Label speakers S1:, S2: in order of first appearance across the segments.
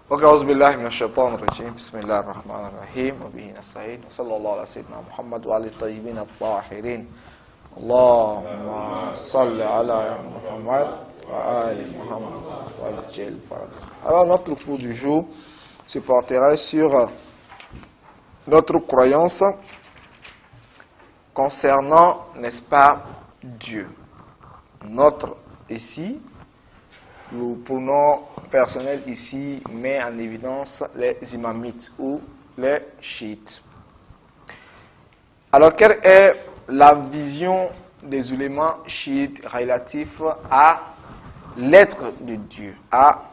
S1: Ok, auzubillahi minash shaitanir rajim. Bismillahir rahmanir rahim. Wa bihi nasta'in. Wa sallallahu ala sayyidina Muhammad wa ali tayyibin at-tahirin. Allahumma salli ala Muhammad wa ali Muhammad wa al-jil farad. Alors notre cours du jour se portera sur notre croyance concernant, n'est-ce pas, Dieu. Notre ici, le pronom personnel ici met en évidence les imamites ou les chiites. Alors, quelle est la vision des ulémas chiites relatifs à l'être de Dieu, à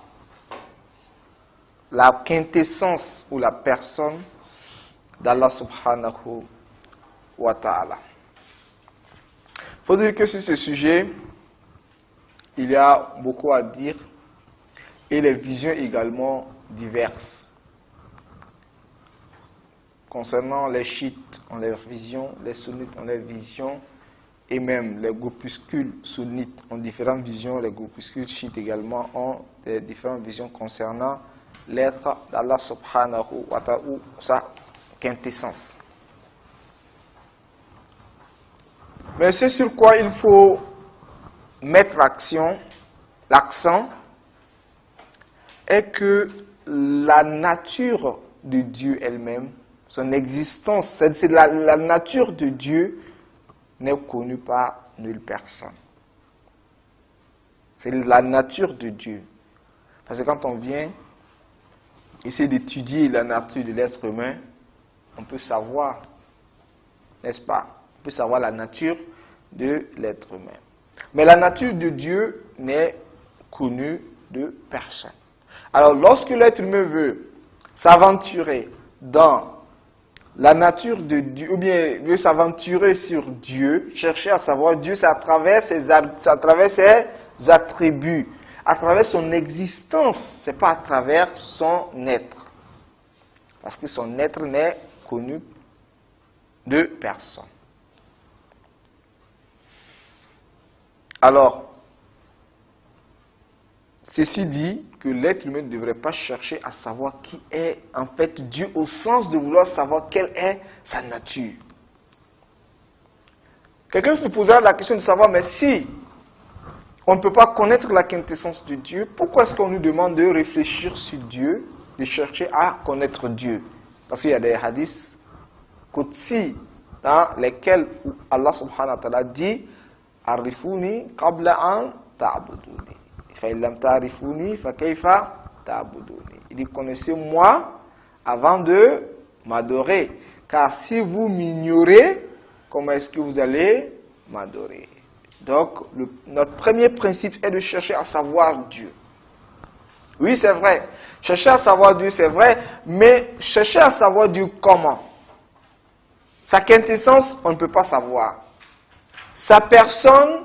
S1: la quintessence ou la personne d'Allah subhanahu wa ta'ala? Il faut dire que sur ce sujet, il y a beaucoup à dire et les visions également diverses. Concernant les chiites, ont leur vision, les sunnites ont leur vision, et même les groupuscules sunnites ont différentes visions, les groupuscules chiites également ont des différentes visions concernant l'être d'Allah subhanahu wa ta'ala ou sa quintessence. Mais ce sur quoi il faut mettre l'accent est que la nature de Dieu elle-même, son existence, c'est la nature de Dieu n'est connue par nulle personne. C'est la nature de Dieu. Parce que quand on vient essayer d'étudier la nature de l'être humain, on peut savoir, n'est-ce pas? On peut savoir la nature de l'être humain. Mais la nature de Dieu n'est connue de personne. Alors, lorsque l'être humain veut s'aventurer dans la nature de Dieu, ou bien veut s'aventurer sur Dieu, chercher à savoir Dieu, c'est à travers ses attributs, à travers son existence, ce n'est pas à travers son être. Parce que son être n'est connu de personne. Alors, ceci dit que l'être humain ne devrait pas chercher à savoir qui est en fait Dieu au sens de vouloir savoir quelle est sa nature. Quelqu'un se posera la question de savoir, mais si on ne peut pas connaître la quintessence de Dieu, pourquoi est-ce qu'on nous demande de réfléchir sur Dieu, de chercher à connaître Dieu? Parce qu'il y a des hadiths qudsi dans lesquels Allah subhanahu wa ta'ala dit Arifuni qabla an ta'buduni. Fa illam ta'rifuni fa kayfa ta'buduni. Il dit connaissez-moi avant de m'adorer, car si vous m'ignorez, comment est-ce que vous allez m'adorer? Donc notre premier principe est de chercher à savoir Dieu. Oui, c'est vrai. Chercher à savoir Dieu, c'est vrai, mais chercher à savoir Dieu comment? Sa quintessence, on ne peut pas savoir. Sa personne,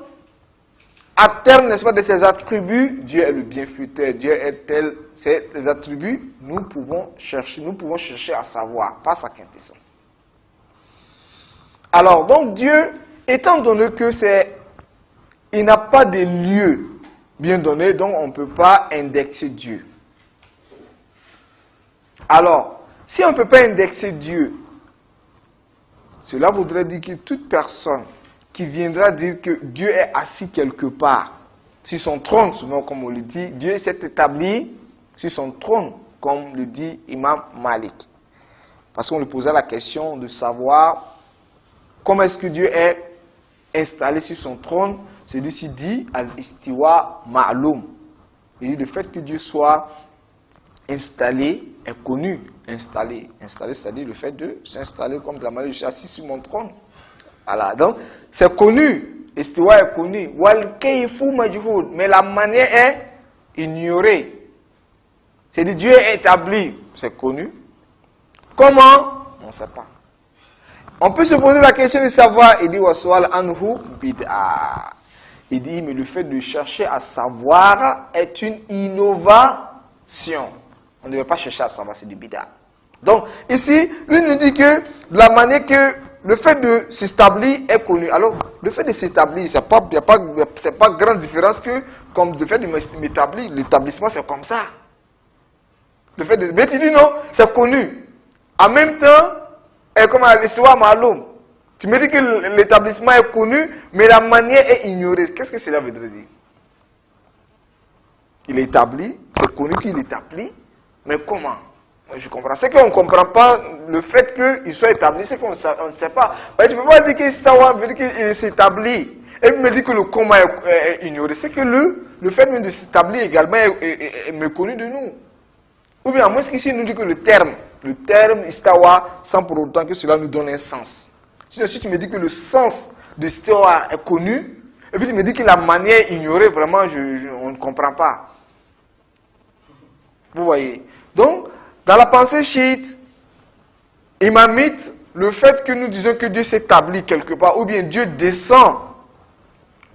S1: à terme, n'est-ce pas, de ses attributs, Dieu est le bienfaiteur, Dieu est tel, c'est des attributs, nous pouvons chercher à savoir, pas sa quintessence. Alors, donc Dieu, étant donné que il n'a pas de lieu bien donné, donc on ne peut pas indexer Dieu. Alors, si on ne peut pas indexer Dieu, cela voudrait dire que toute personne qui viendra dire que Dieu est assis quelque part, sur son trône, souvent comme on le dit, Dieu s'est établi sur son trône, comme le dit Imam Malik. Parce qu'on lui posait la question de savoir comment est-ce que Dieu est installé sur son trône. Celui-ci dit Al-Istiwa Ma'loum. Et le fait que Dieu soit installé est connu. Installé, c'est-à-dire le fait de s'installer comme de la manière je suis assis sur mon trône. Voilà, donc c'est connu, Istiwa est connu, wal kayfu majhul, mais la manière est ignorée. C'est-à-dire Dieu est établi, c'est connu. Comment? On ne sait pas. On peut se poser la question de savoir, il dit waswal anhu bid'a. Il dit mais le fait de chercher à savoir est une innovation. On ne devait pas chercher à savoir, c'est du bid'a. Donc ici, lui nous dit que de la manière que le fait de s'établir est connu. Alors, le fait de s'établir, c'est pas grande différence que comme le fait de m'établir. L'établissement, c'est comme ça. Le fait de... Mais tu dis non, c'est connu. En même temps, comme l'histoire Maloum, tu me dis que l'établissement est connu, mais la manière est ignorée. Qu'est-ce que cela veut dire? Il est établi, c'est connu qu'il est établi, mais comment? Je comprends. C'est qu'on ne comprend pas le fait qu'il soit établi, c'est qu'on ne sait pas. Tu ne peux pas dire qu'Istawa veut dire qu'il s'établit. Et me dit que le comment est ignoré. C'est que le fait même de s'établir également est méconnu de nous. Ou bien, à moins qu'ici, nous dit que le terme Istawa, sans pour autant que cela nous donne un sens. Si tu me dis que le sens de Istawa est connu, et puis tu me dis que la manière est ignorée, vraiment, on ne comprend pas. Vous voyez. Donc, dans la pensée chiite, imamite, le fait que nous disons que Dieu s'établit quelque part, ou bien Dieu descend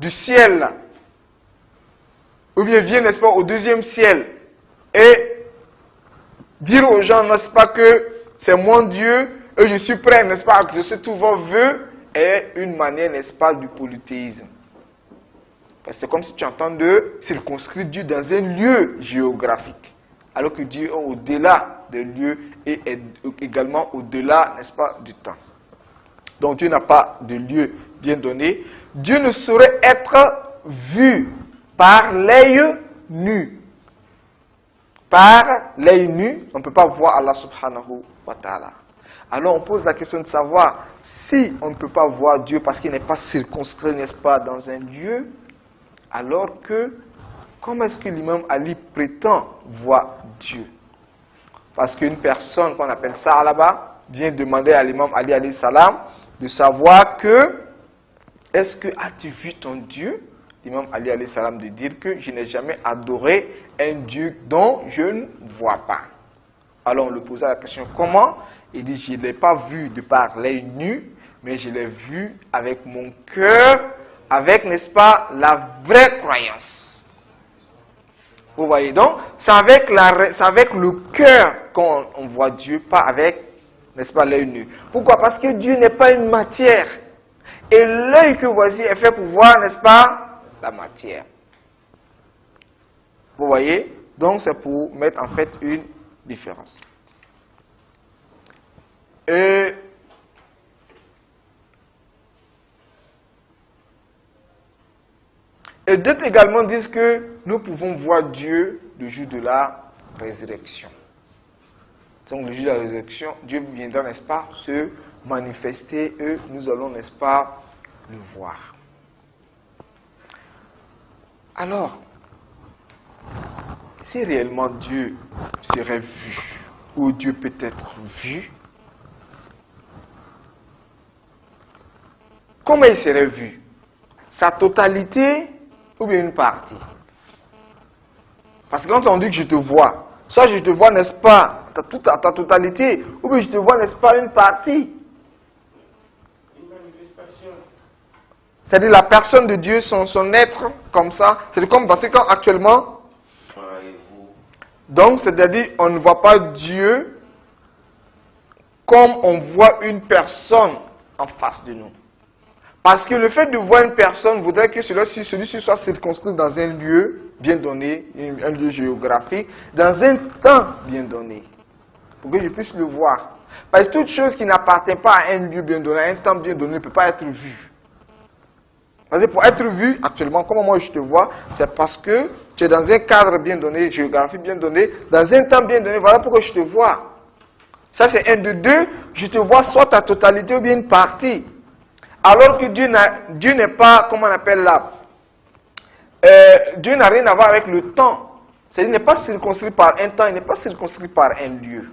S1: du ciel, ou bien vient, n'est-ce pas, au deuxième ciel, et dire aux gens, n'est-ce pas, que c'est mon Dieu, et je suis prêt, n'est-ce pas, à exaucer tous vos vœux, est une manière, n'est-ce pas, du polythéisme. C'est comme si tu entends de circonscrire Dieu dans un lieu géographique, alors que Dieu est au-delà des lieux et est également au-delà, n'est-ce pas, du temps. Donc Dieu n'a pas de lieu bien donné. Dieu ne saurait être vu par l'œil nu. Par l'œil nu, on ne peut pas voir Allah subhanahu wa ta'ala. Alors on pose la question de savoir si on ne peut pas voir Dieu parce qu'il n'est pas circonscrit, n'est-ce pas, dans un lieu, alors que, comment est-ce que l'imam Ali prétend voir Dieu? Parce qu'une personne qu'on appelle ça là-bas vient demander à l'imam Ali alayhi salam de savoir que, est-ce que as-tu vu ton Dieu? L'imam Ali alayhi salam de dire que je n'ai jamais adoré un Dieu dont je ne vois pas. Alors on lui posa la question, comment? Il dit, je ne l'ai pas vu de par l'œil nu, mais je l'ai vu avec mon cœur, avec, n'est-ce pas, la vraie croyance. Vous voyez, donc, c'est avec le cœur qu'on voit Dieu, pas avec, n'est-ce pas, l'œil nu. Pourquoi? Parce que Dieu n'est pas une matière. Et l'œil que voici est fait pour voir, n'est-ce pas, la matière. Vous voyez? Donc, c'est pour mettre en fait une différence. Et d'autres également disent que nous pouvons voir Dieu le jour de la résurrection. Donc le jour de la résurrection, Dieu viendra, n'est-ce pas, se manifester et nous allons, n'est-ce pas, le voir. Alors, si réellement Dieu serait vu, ou Dieu peut être vu, comment il serait vu? Sa totalité ou bien une partie? Parce que quand on dit que je te vois, soit je te vois, n'est-ce pas, ta totalité, ou bien je te vois, n'est-ce pas, une partie.
S2: Une manifestation.
S1: C'est-à-dire la personne de Dieu, son être, comme ça. C'est comme, parce que quand actuellement, donc c'est-à-dire on ne voit pas Dieu comme on voit une personne en face de nous. Parce que le fait de voir une personne voudrait que celui-ci soit circonscrit dans un lieu bien donné, un lieu géographique, dans un temps bien donné, pour que je puisse le voir. Parce que toute chose qui n'appartient pas à un lieu bien donné, à un temps bien donné, ne peut pas être vue. Parce que pour être vu, actuellement, comme moi je te vois, c'est parce que tu es dans un cadre bien donné, géographique bien donné, dans un temps bien donné, voilà pourquoi je te vois. Ça c'est un de deux, je te vois soit ta totalité ou bien une partie. Alors que Dieu n'est pas, comment on appelle là, Dieu n'a rien à voir avec le temps. C'est-à-dire qu'il n'est pas circonscrit par un temps, il n'est pas circonscrit par un lieu.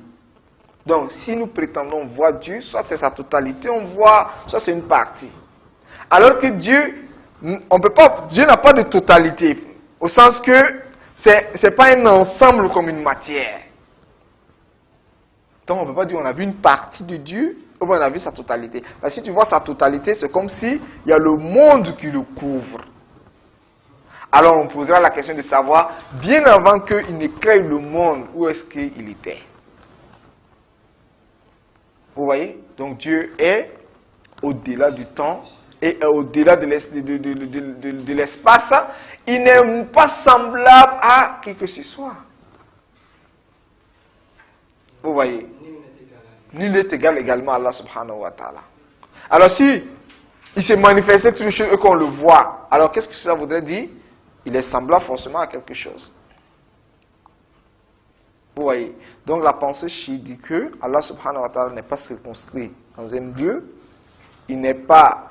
S1: Donc, si nous prétendons voir Dieu, soit c'est sa totalité, on voit, soit c'est une partie. Alors que Dieu, Dieu n'a pas de totalité, au sens que c'est pas un ensemble comme une matière. Donc, on ne peut pas dire qu'on a vu une partie de Dieu, ou bien on a vu sa totalité. Parce que si tu vois sa totalité, c'est comme si il y a le monde qui le couvre. Alors on posera la question de savoir, bien avant qu'il ne crée le monde, où est-ce qu'il était? Vous voyez? Donc Dieu est au-delà du temps et au-delà de l'espace. Il n'est pas semblable à qui que ce soit. Vous voyez? Nul n'est égal également à Allah subhanahu wa ta'ala. Alors si il s'est manifesté quelque chose et qu'on le voit, alors qu'est-ce que cela voudrait dire? Il est semblable forcément à quelque chose. Vous voyez? Donc la pensée chiite dit que Allah subhanahu wa ta'ala n'est pas circonscrit dans un lieu, il n'est pas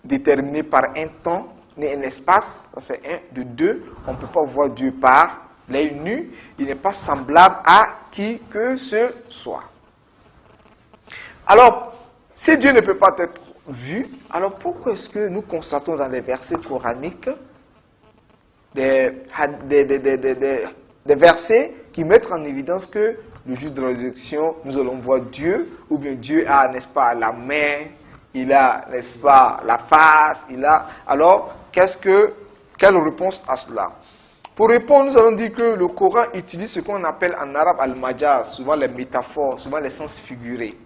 S1: déterminé par un temps ni un espace, ça c'est un. De deux, on ne peut pas voir Dieu par l'œil nu, il n'est pas semblable à qui que ce soit. Alors, si Dieu ne peut pas être vu, alors pourquoi est-ce que nous constatons dans les versets coraniques des versets qui mettent en évidence que le jour de la résurrection, nous allons voir Dieu, ou bien Dieu a, n'est-ce pas, la main, il a, n'est-ce pas, la face, il a... Alors, quelle réponse à cela? Pour répondre, nous allons dire que le Coran utilise ce qu'on appelle en arabe al-majaz, souvent les métaphores, souvent les sens figurés.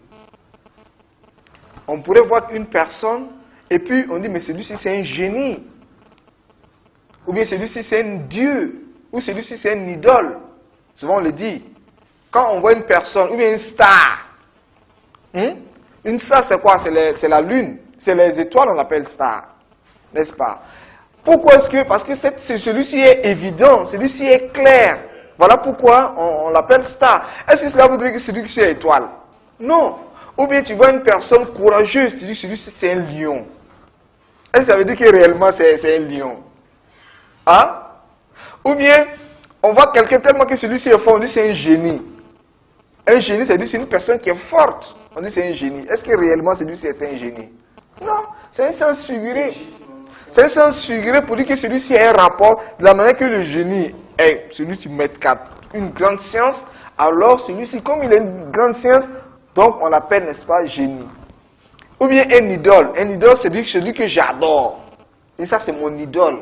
S1: On pourrait voir une personne, et puis on dit, mais celui-ci c'est un génie, ou bien celui-ci c'est un dieu, ou celui-ci c'est un idole. Souvent on le dit. Quand on voit une personne, ou bien une star, une star c'est quoi? C'est la lune, c'est les étoiles, on l'appelle star, n'est-ce pas? Pourquoi est-ce que? Parce que celui-ci est évident, celui-ci est clair. Voilà pourquoi on l'appelle star. Est-ce que cela voudrait que celui-ci est étoile? Non. Ou bien tu vois une personne courageuse, tu dis celui-ci c'est un lion. Est-ce que ça veut dire que réellement c'est un lion? Hein? Ou bien on voit quelqu'un tellement que celui-ci est fort, on dit c'est un génie. Un génie, c'est-à-dire c'est une personne qui est forte. On dit c'est un génie. Est-ce que réellement celui-ci est un génie? Non, c'est un sens figuré. C'est un sens figuré pour dire que celui-ci a un rapport de la manière que le génie est celui qui met une grande science. Alors celui-ci, comme il a une grande science, donc on l'appelle, n'est-ce pas, génie. Ou bien un idole. Un idole, c'est celui que j'adore. Et ça, c'est mon idole.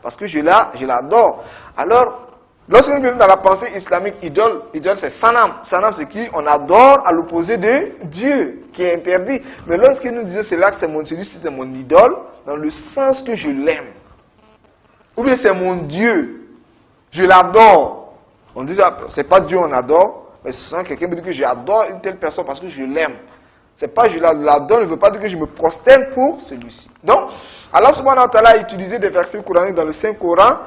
S1: Parce que je l'adore. Alors, lorsque nous venons dans la pensée islamique, idole c'est sanam. Sanam, c'est qui on adore à l'opposé de Dieu, qui est interdit. Mais lorsque nous disons c'est là que celui-ci c'est mon idole, dans le sens que je l'aime. Ou bien c'est mon Dieu, je l'adore. On dit, c'est pas Dieu on adore, mais c'est quelqu'un me dit que j'adore une telle personne parce que je l'aime. C'est pas je l'adore, ne veut pas dire que je me prosterne pour celui-ci. Donc, Allah subhanahu wa ta'ala a utilisé des versets coraniques dans le Saint-Coran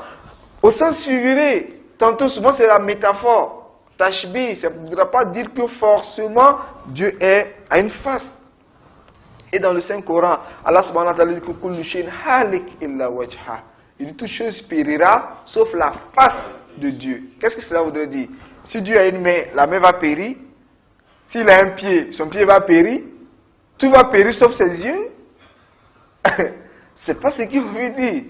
S1: au sens figuré. Tantôt, souvent, c'est la métaphore. Tashbih, ça ne voudra pas dire que forcément Dieu a une face. Et dans le Saint-Coran, Allah subhanahu wa ta'ala dit que kullu shay'in halik illa wajha. Il dit toute chose périra sauf la face de Dieu. Qu'est-ce que cela voudrait dire? Si Dieu a une main, la main va périr. S'il a un pied, son pied va périr. Tout va périr sauf ses yeux. C'est pas ce qu'il veut dire.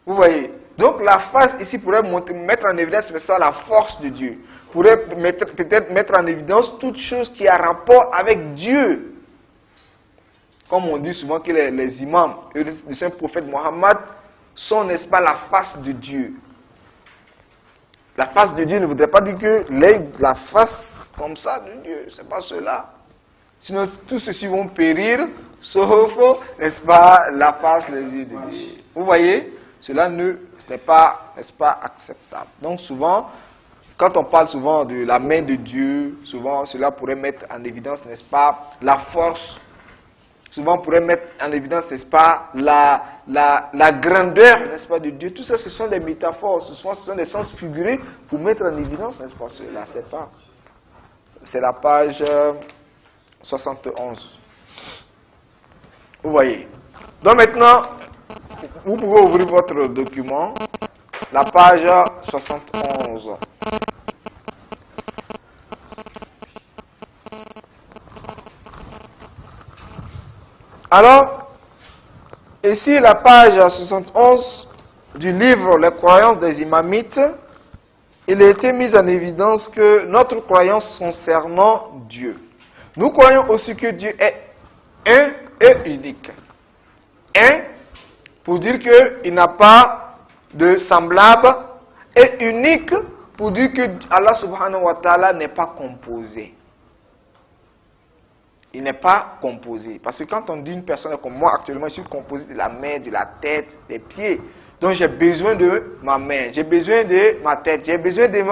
S1: Vous voyez? Donc la face ici pourrait mettre en évidence c'est ça, la force de Dieu. Pourrait peut-être mettre en évidence toute chose qui a rapport avec Dieu. Comme on dit souvent que les imams et le saint prophète Mohammed sont, n'est-ce pas, la face de Dieu. La face de Dieu ne voudrait pas dire que la face comme ça de Dieu, c'est pas cela. Sinon tous ceux-ci vont périr, sauf, n'est-ce pas, la face, les yeux de Dieu. Vous voyez? Cela n'est pas, n'est-ce pas, acceptable. Donc souvent, quand on parle souvent de la main de Dieu, souvent cela pourrait mettre en évidence, n'est-ce pas, la force. Souvent on pourrait mettre en évidence, n'est-ce pas, la grandeur, n'est-ce pas, de Dieu. Tout ça, ce sont des métaphores, ce sont des sens figurés pour mettre en évidence, n'est-ce pas, cela. C'est la page 71. Vous voyez. Donc maintenant, vous pouvez ouvrir votre document, la page 71. Alors, ici la page 71 du livre Les croyances des imamites, il a été mis en évidence que notre croyance concernant Dieu. Nous croyons aussi que Dieu est un et unique. Un, pour dire qu'il n'a pas de semblable, et unique, pour dire que Allah subhanahu wa ta'ala n'est pas composé. Il n'est pas composé. Parce que quand on dit une personne comme moi, actuellement, je suis composé de la main, de la tête, des pieds. Donc j'ai besoin de ma main, j'ai besoin de ma tête, j'ai besoin de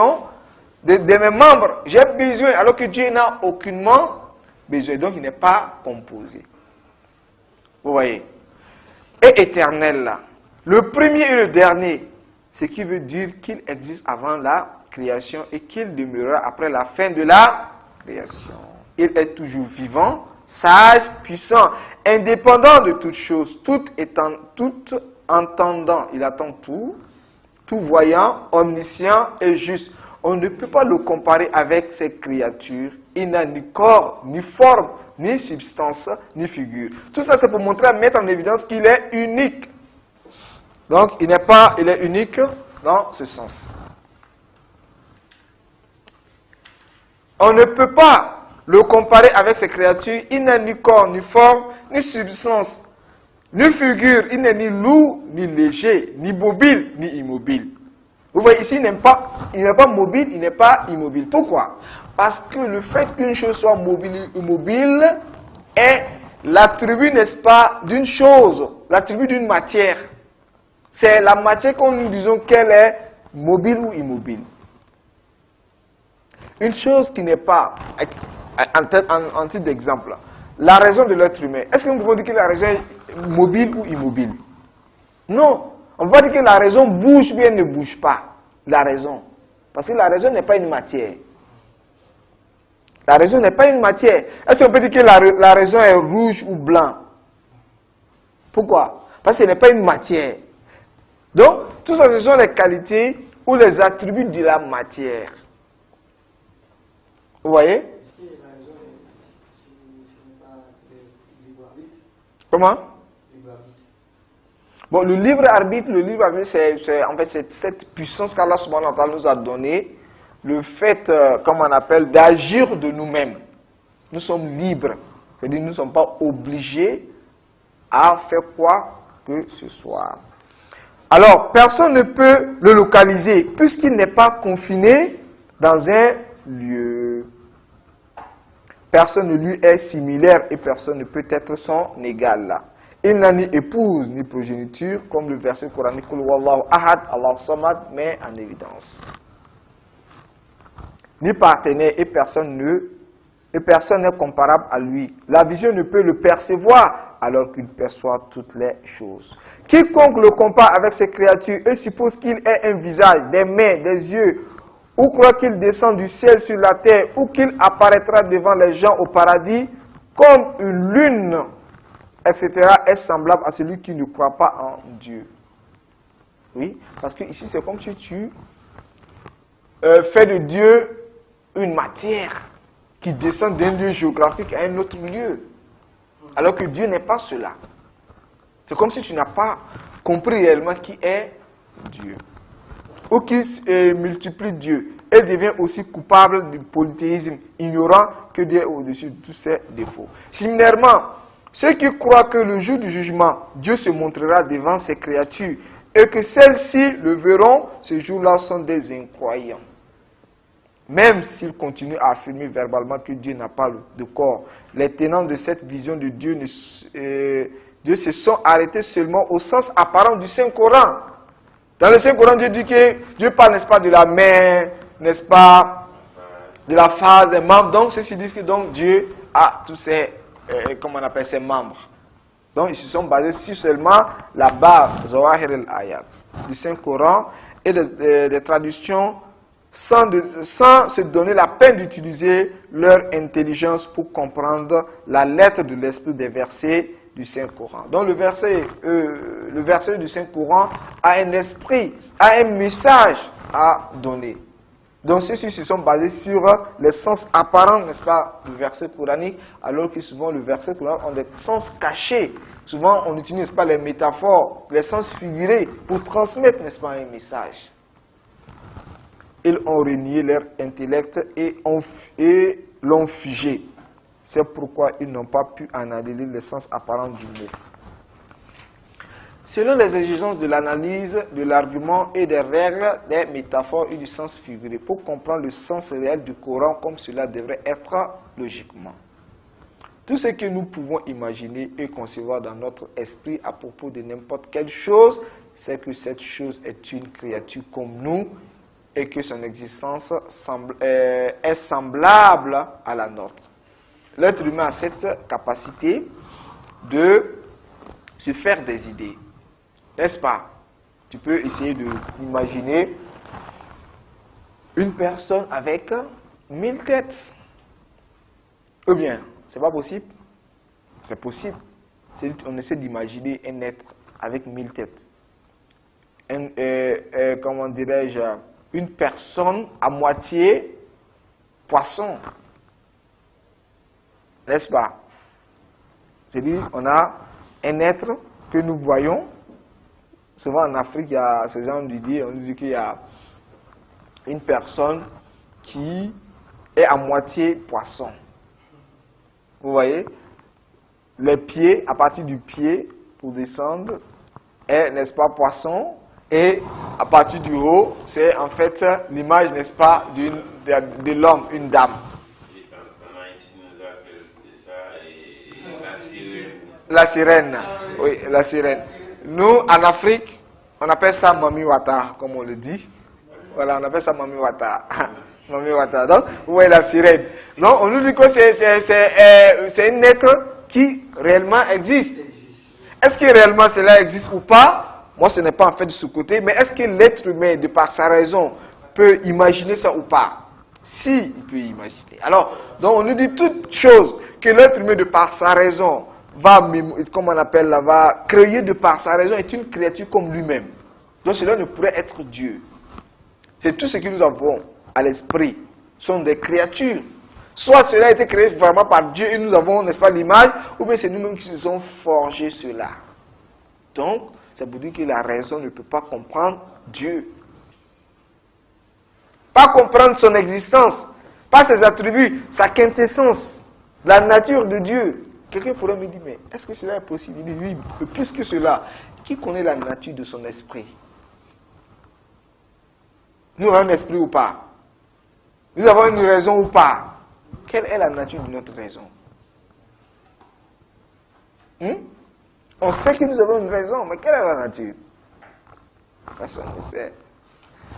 S1: de mes membres, j'ai besoin, alors que Dieu n'a aucunement besoin. Donc il n'est pas composé. Vous voyez? Et éternel là. Le premier et le dernier, ce qui veut dire qu'il existe avant la création et qu'il demeurera après la fin de la création. Il est toujours vivant, sage, puissant, indépendant de toutes choses, tout entendant. Il attend tout, tout voyant, omniscient et juste. On ne peut pas le comparer avec ces créatures. Il n'a ni corps, ni forme, ni substance, ni figure. Tout ça, c'est pour montrer, mettre en évidence qu'il est unique. Donc, il est unique dans ce sens. On ne peut pas le comparer avec ces créatures. Il n'a ni corps, ni forme, ni substance, ni figure. Il n'est ni lourd, ni léger, ni mobile, ni immobile. Vous voyez, ici, il n'est pas mobile, il n'est pas immobile. Pourquoi? Parce que le fait qu'une chose soit mobile ou immobile est l'attribut, n'est-ce pas, d'une chose, l'attribut d'une matière. C'est la matière qu'on nous disons qu'elle est mobile ou immobile. Une chose qui n'est pas, en titre d'exemple, la raison de l'être humain. Est-ce que nous pouvons dire que la raison est mobile ou immobile? Non. On ne peut pas dire que la raison bouge ou bien ne bouge pas. La raison. Parce que la raison n'est pas une matière. La raison n'est pas une matière. Est-ce qu'on peut dire que la raison est rouge ou blanc? Pourquoi? Parce que ce n'est pas une matière. Donc, tout ça, ce sont les qualités ou les attributs de la matière. Vous voyez?
S3: Est-ce que la raison, ce n'est pas le libre arbitre?
S1: Comment?
S3: Libre arbitre.
S1: Bon, le libre arbitre, c'est en fait cette puissance qu'Allah subhanahu wa ta'ala nous a donnée, le fait, comme on appelle, d'agir de nous-mêmes. Nous sommes libres. C'est-à-dire nous ne sommes pas obligés à faire quoi que ce soit. Alors, personne ne peut le localiser, puisqu'il n'est pas confiné dans un lieu. Personne ne lui est similaire et personne ne peut être son égal là. Il n'a ni épouse ni progéniture, comme le verset coranique Qul huwallahu ahad, Allahu samad, met en évidence. Ni partenaire et personne n'est comparable à lui. La vision ne peut le percevoir alors qu'il perçoit toutes les choses. Quiconque le compare avec ces créatures et suppose qu'il ait un visage, des mains, des yeux, ou croit qu'il descend du ciel sur la terre, ou qu'il apparaîtra devant les gens au paradis comme une lune, etc., est semblable à celui qui ne croit pas en Dieu. Oui, parce que ici c'est comme si tu fais de Dieu une matière qui descend d'un lieu géographique à un autre lieu, alors que Dieu n'est pas cela. C'est comme si tu n'as pas compris réellement qui est Dieu. Ou qui multiplie Dieu et devient aussi coupable du polythéisme, ignorant que Dieu est au-dessus de tous ses défauts. Similairement, ceux qui croient que le jour du jugement, Dieu se montrera devant ses créatures et que celles-ci le verront, ce jour-là sont des incroyants. Même s'ils continuent à affirmer verbalement que Dieu n'a pas de corps, les tenants de cette vision de Dieu, Dieu se sont arrêtés seulement au sens apparent du Saint-Coran. Dans le Saint-Coran, Dieu dit que Dieu parle, n'est-ce pas, de la main, n'est-ce pas, de la face des membres. Donc, ceux-ci disent que donc, Dieu a tous ses, comment on appelle, ses membres. Donc, ils se sont basés sur seulement la base, Zawahir al-Ayat, du Saint-Coran et des traductions sans se donner la peine d'utiliser leur intelligence pour comprendre la lettre de l'esprit des versets du Saint-Coran. Donc le verset du Saint-Coran a un esprit, a un message à donner. Donc ceux-ci se sont basés sur les sens apparents, n'est-ce pas, du verset coranique, alors que souvent le verset coranique a des sens cachés. Souvent on n'utilise pas les métaphores, les sens figurés pour transmettre, n'est-ce pas, un message. Ils ont renié leur intellect et l'ont figé. C'est pourquoi ils n'ont pas pu analyser le sens apparent du mot. Selon les exigences de l'analyse, de l'argument et des règles, des métaphores et du sens figuré, pour comprendre le sens réel du Coran comme cela devrait être logiquement. Tout ce que nous pouvons imaginer et concevoir dans notre esprit à propos de n'importe quelle chose, c'est que cette chose est une créature comme nous et que son existence est semblable à la nôtre. L'être humain a cette capacité de se faire des idées. N'est-ce pas? Tu peux essayer d'imaginer une personne avec 1000 têtes. Ou bien, c'est pas possible? C'est possible. On essaie d'imaginer un être avec 1000 têtes. Comment dirais-je? Une personne à moitié poisson. N'est-ce pas? C'est-à-dire, on a un être que nous voyons. Souvent en Afrique, il y a ce genre d'idée. On dit qu'il y a une personne qui est à moitié poisson. Vous voyez? Les pieds, à partir du pied, pour descendre, est, n'est-ce pas, poisson. Et à partir du haut, c'est en fait l'image, n'est-ce pas, de l'homme, une dame. La sirène, oui, la sirène. Nous, en Afrique, on appelle ça Mami Wata, comme on le dit. Voilà, on appelle ça Mami Wata. Mami Wata. Donc, vous voyez la sirène. Donc, on nous dit que c'est un être qui réellement existe. Est-ce que réellement cela existe ou pas? Moi, ce n'est pas en fait de ce côté, mais est-ce que l'être humain, de par sa raison, peut imaginer ça ou pas? Si, il peut imaginer. Alors, donc on nous dit toute chose que l'être humain, de par sa raison, va créer de par sa raison, est une créature comme lui-même. Donc cela ne pourrait être Dieu. C'est tout ce que nous avons à l'esprit. Sont des créatures. Soit cela a été créé vraiment par Dieu et nous avons, n'est-ce pas, l'image, ou bien c'est nous-mêmes qui nous sommes forgés cela. Donc, ça veut dire que la raison ne peut pas comprendre Dieu. Pas comprendre son existence, pas ses attributs, sa quintessence, la nature de Dieu. Quelqu'un pourrait me dire, mais est-ce que cela est possible? Il dit, oui, mais plus que cela, qui connaît la nature de son esprit? Nous avons un esprit ou pas? Nous avons une raison ou pas? Quelle est la nature de notre raison? On sait que nous avons une raison, mais quelle est la nature? Personne ne sait.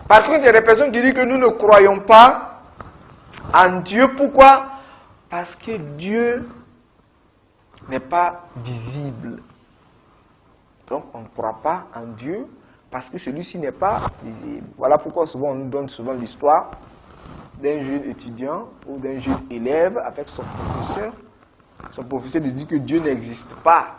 S1: Par contre, il y a des personnes qui disent que nous ne croyons pas en Dieu. Pourquoi? Parce que Dieu n'est pas visible. Donc, on ne croit pas en Dieu parce que celui-ci n'est pas visible. Voilà pourquoi souvent on nous donne souvent l'histoire d'un jeune étudiant ou d'un jeune élève avec son professeur. Son professeur lui dit que Dieu n'existe pas.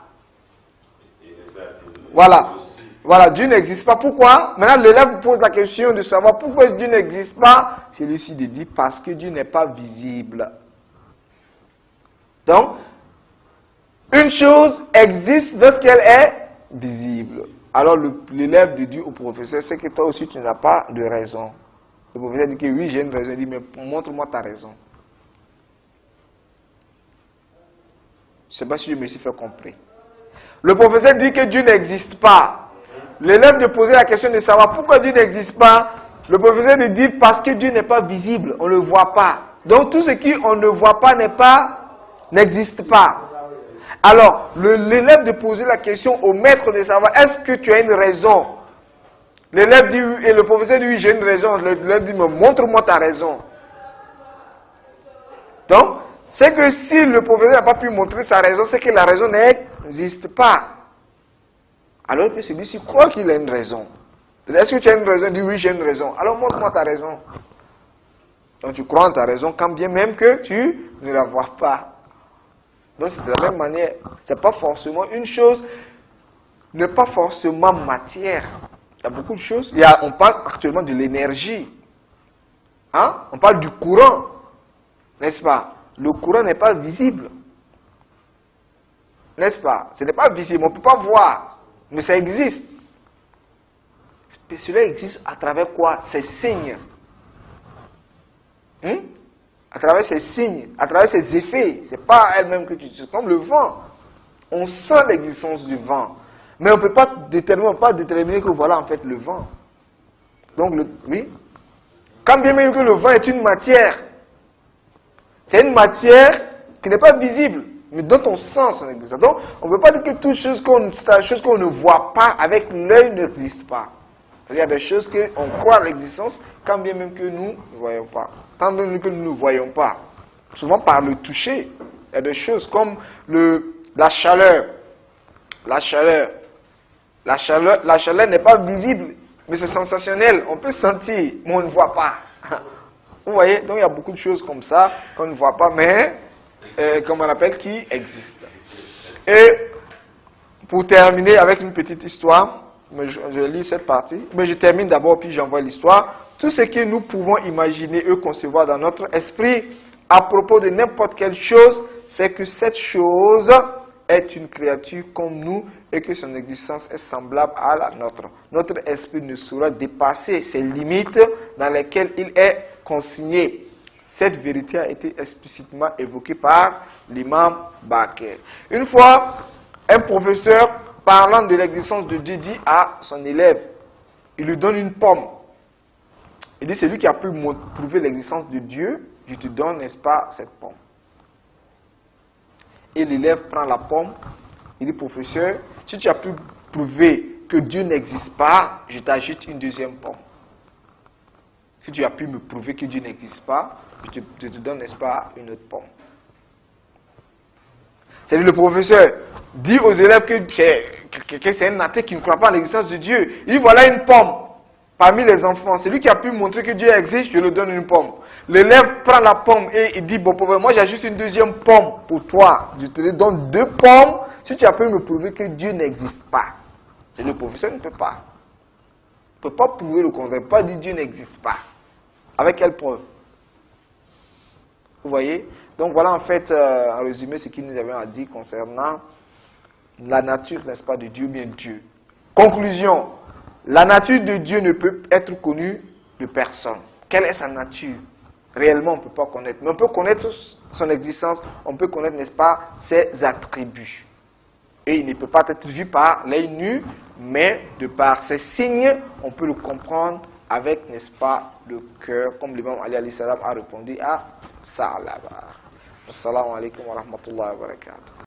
S1: Voilà, Dieu n'existe pas. Pourquoi? Maintenant, l'élève pose la question de savoir pourquoi Dieu n'existe pas. Celui-ci lui dit parce que Dieu n'est pas visible. Donc, une chose existe lorsqu'elle est visible. Alors, l'élève dit au professeur, c'est que toi aussi tu n'as pas de raison. Le professeur dit que oui, j'ai une raison. Il dit, mais montre-moi ta raison. Je ne sais pas si je me suis fait comprendre. Le professeur dit que Dieu n'existe pas. L'élève de poser la question de savoir pourquoi Dieu n'existe pas. Le professeur lui dit parce que Dieu n'est pas visible, on ne le voit pas. Donc tout ce qu'on ne voit pas n'existe pas. Alors, l'élève de poser la question au maître de savoir est-ce que tu as une raison? L'élève dit oui, et le professeur dit oui, j'ai une raison. L'élève dit montre-moi ta raison. Donc, c'est que si le professeur n'a pas pu montrer sa raison, c'est que la raison n'existe pas. Alors que celui-ci croit qu'il a une raison. Est-ce que tu as une raison? Il dit oui, j'ai une raison. Alors montre-moi ta raison. Donc tu crois en ta raison quand bien même que tu ne la vois pas. Donc c'est de la même manière. Ce n'est pas forcément une chose, n'est pas forcément matière. Il y a beaucoup de choses. On parle actuellement de l'énergie. On parle du courant. N'est-ce pas? Le courant n'est pas visible. N'est-ce pas? Ce n'est pas visible, on ne peut pas voir. Mais ça existe. Mais cela existe à travers quoi? Ces signes. À travers ces signes, à travers ces effets. Ce n'est pas elle-même que tu utilises. Comme le vent. On sent l'existence du vent. Mais on ne peut pas déterminer que voilà en fait le vent. Donc, oui. Quand bien même que le vent est une matière, c'est une matière qui n'est pas visible, mais dont on sent son existence. Donc, on ne peut pas dire que toute chose qu'on ne voit pas avec l'œil n'existe pas. Il y a des choses qu'on croit à l'existence, quand bien même que nous ne voyons pas. Quand bien même que nous ne voyons pas. Souvent par le toucher. Il y a des choses comme la chaleur. La chaleur n'est pas visible, mais c'est sensationnel. On peut sentir, mais on ne voit pas. Vous voyez? Donc il y a beaucoup de choses comme ça qu'on ne voit pas, mais comme on appelle, qui existent. Et pour terminer avec une petite histoire, je lis cette partie, mais je termine d'abord puis j'envoie l'histoire. Tout ce que nous pouvons imaginer et concevoir dans notre esprit à propos de n'importe quelle chose, c'est que cette chose est une créature comme nous et que son existence est semblable à la nôtre. Notre esprit ne saura dépasser ces limites dans lesquelles il est consigné. Cette vérité a été explicitement évoquée par l'imam Bakr. Une fois, un professeur parlant de l'existence de Dieu dit à son élève, il lui donne une pomme. Il dit, c'est lui qui a pu prouver l'existence de Dieu, je te donne, n'est-ce pas, cette pomme. Et l'élève prend la pomme, il dit, professeur, si tu as pu prouver que Dieu n'existe pas, je t'ajoute une deuxième pomme. Si tu as pu me prouver que Dieu n'existe pas, je te donne, n'est-ce pas, une autre pomme. C'est-à-dire le professeur dit aux élèves que c'est un athée qui ne croit pas à l'existence de Dieu. Il dit, voilà une pomme parmi les enfants. C'est lui qui a pu montrer que Dieu existe, je lui donne une pomme. L'élève prend la pomme et il dit, bon, moi j'ai juste une deuxième pomme pour toi. Je te donne 2 pommes si tu as pu me prouver que Dieu n'existe pas. Et le professeur ne peut pas. Il ne peut pas prouver le contraire. Il ne peut pas dire Dieu n'existe pas. Avec quelle preuve? Vous voyez? Donc voilà en fait, en résumé, ce qu'il nous avait à dire concernant la nature, n'est-ce pas, de Dieu, bien Dieu. Conclusion, la nature de Dieu ne peut être connue de personne. Quelle est sa nature? Réellement, on ne peut pas connaître. Mais on peut connaître son existence, on peut connaître, n'est-ce pas, ses attributs. Et il ne peut pas être vu par l'œil nu, mais de par ses signes, on peut le comprendre avec, n'est-ce pas, le cœur, comme l'imam Ali alayhi salam a répondu à Sa'laba. Assalamu alaikum wa rahmatullahi wa barakatuh.